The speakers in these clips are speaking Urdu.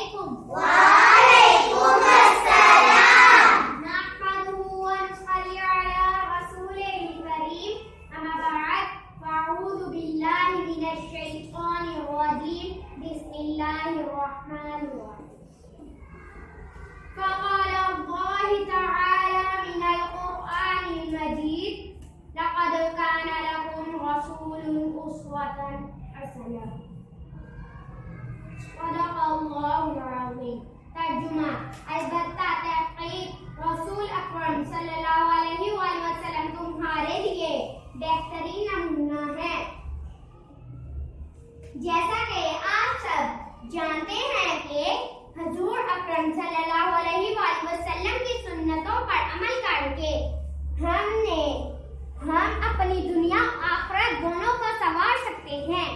عليكم. وعليكم السلام. نحمده ونصلي على رسوله الكريم. أما بعد فأعوذ بالله من الشيطان الرجيم. بسم الله الرحمن الرحيم. فقال الله تعالى من القرآن المجيد لقد كان لكم رسول أسوة حسنة. صدق الله العظيم. ترجمہ البتہ تحقیق رسول اکرم صلی اللہ علیہ وآلہ وسلم تمہارے لیے بہترین نمونہ ہے. جیسا کہ آپ سب جانتے ہیں کہ حضور اکرم صلی اللہ علیہ وآلہ وسلم کی سنتوں پر عمل کر کے ہم اپنی دنیا آخرت دونوں کو سنوار سکتے ہیں،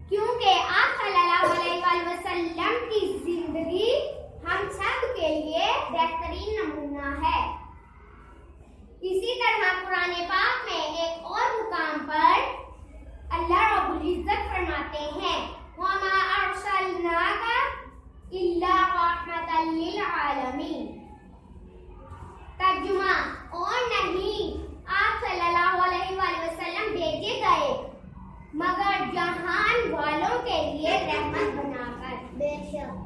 کیونکہ آپ صلی اللہ علیہ وآلہ وسلم کی زندگی ہم سب کے لیے بہترین نمونہ ہے. اسی طرح قرآن پاک میں ایک اور مقام پر اللہ رب العزت فرماتے ہیں وَمَا أَرْسَلْنَاكَ إِلَّا رَحْمَةً لِلْعَالَمِينَ. ترجمہ اور نہیں آپ صلی اللہ علیہ وآلہ وسلم بھیجے گئے مگر جہان والوں کے لیے رحمت بنا کر. بے شک.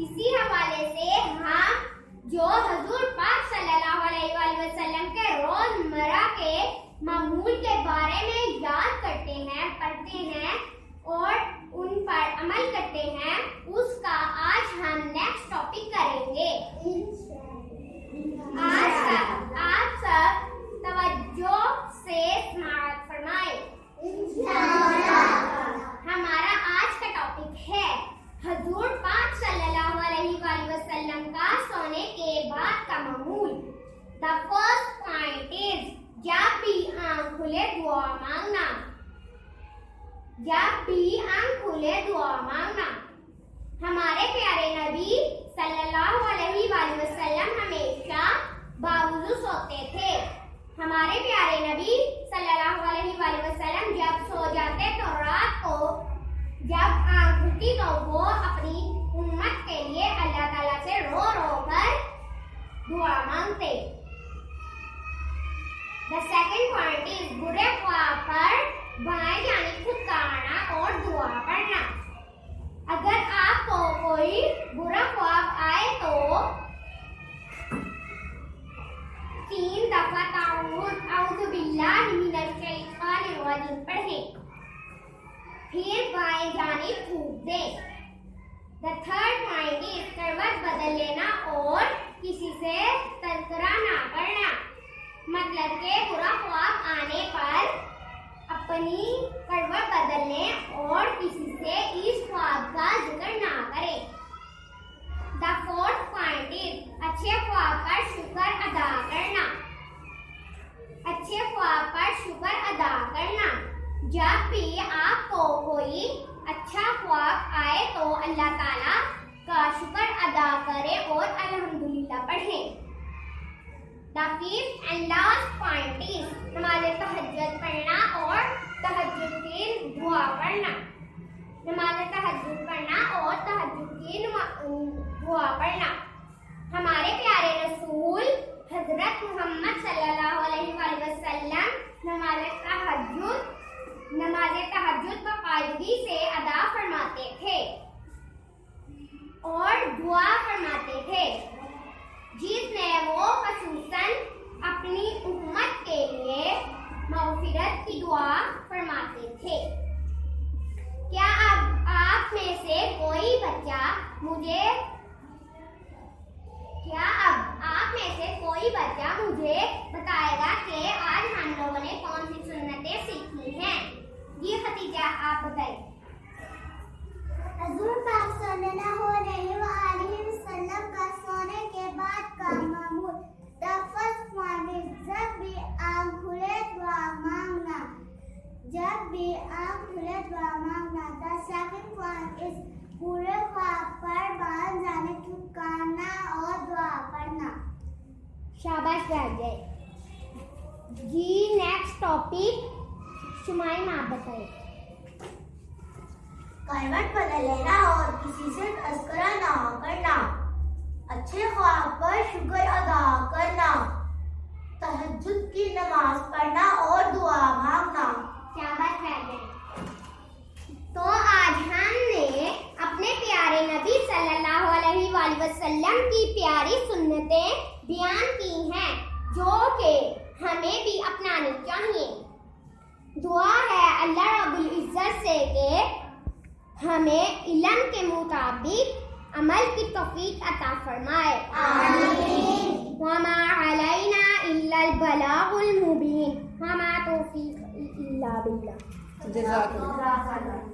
اسی حوالے سے ہم جو حضور پاک صلی اللہ علیہ وآلہ وسلم کے روزمرہ کے معمول کے بارے میں یاد کرتے ہیں، پڑھتے ہیں اور ان پر عمل کرتے ہیں، اس کا آج ہم نیکسٹ ٹاپک کریں گے. آپ سب توجہ سے سماعت فرمائیں. ہمارا آج کا ٹاپک ہے حضور پاک صلی اللہ علیہ وآلہ وسلم کا سونے کے بعد کا معمول. The first point is جب بھی آنکھ کھلے دعا مانگنا. جب بھی آنکھ کھلے دعا مانگنا. ہمارے پیارے نبی صلی اللہ علیہ وآلہ وسلم ہمیشہ باوضو سوتے تھے. ہمارے پیارے نبی صلی اللہ علیہ وآلہ وسلم جب سو جاتے تو رات کو جب آنکھ کھلتی تو وہ اپنی امت کے لیے اللہ تعالیٰ سے رو رو کر دعا مانگتے. The second point is برے خواب پر بائیں جانب پھٹکارنا اور دعا پڑھنا. اگر آپ کو کوئی برا خواب آئے تو 3 دفعہ اعوذ باللہ من الشیطان الرجیم پڑھیں، پھر بائیں جانب تھوک دیں. The third point is Karot بدل لینا اور کسی سے تذکرہ نہ کرنا. مطلب کہ برا خواب آنے پر اپنی کروٹ بدل لیں اور کسی سے اس خواب کا ذکر نہ کریں. The fourth point is اچھے خواب پر شکر ادا کرنا. اچھے خواب پر شکر ادا کرنا. جب بھی آپ کو کوئی اچھا خواب آئے تو اللہ تعالیٰ کا شکر ادا کریں اور الحمدللہ پڑھیں. The fifth and last point is نماز تہجد پڑھنا اور تہجد کی دعا پڑھنا. نماز تہجد پڑھنا اور تہجد کی دعا پڑھنا. ہمارے پیارے رسول حضرت محمد صلی اللہ علیہ وآلہ وسلم نماز تہجد باقاعدگی سے ادا فرماتے تھے اور دعا فرماتے تھے، جس میں وہ خصوصاً اپنی امت کے لیے مغفرت کی دعا فرماتے تھے. کیا اب آپ میں سے کوئی بچہ مجھے بتائے گا کہ آج ہم لوگوں نے کون سی سنتیں سیکھی ہیں؟ یہ ختیجہ آپ بتائیں. حضور پاک صلی اللہ علیہ وآلہ وسلم کا سونے کے بعد کا معمول. The first one is جب بھی آنکھ کھلے دعا مانگنا. جب بھی آنکھ کھلے دعا مانگنا. The second one is برے خواب پر بائیں جانب پھٹکارنا اور دعا پڑھنا. شاباش بیٹھ گئے جی. نیکسٹ ٹاپک شمائم آپ بتائیں. کروٹ بدل لینا اور کسی سے تذکرہ نہ کرنا، اچھے خواب پر شکر ادا کرنا، تہجد کی نماز پڑھنا اور دعا مانگنا۔ کیا بات ہے۔ تو آج ہم نے اپنے پیارے نبی صلی اللہ علیہ وآلہ وسلم کی پیاری سنتیں بیان کی ہیں جو کہ ہمیں بھی اپنانی چاہیے۔ دعا ہے اللہ رب العزت سے کہ ہمیں علم کے مطابق عمل کی توفیق عطا فرمائے۔ آمین۔ وما علینا الا البلاغ المبین، وما توفیق الا باللہ۔ جزاک اللہ۔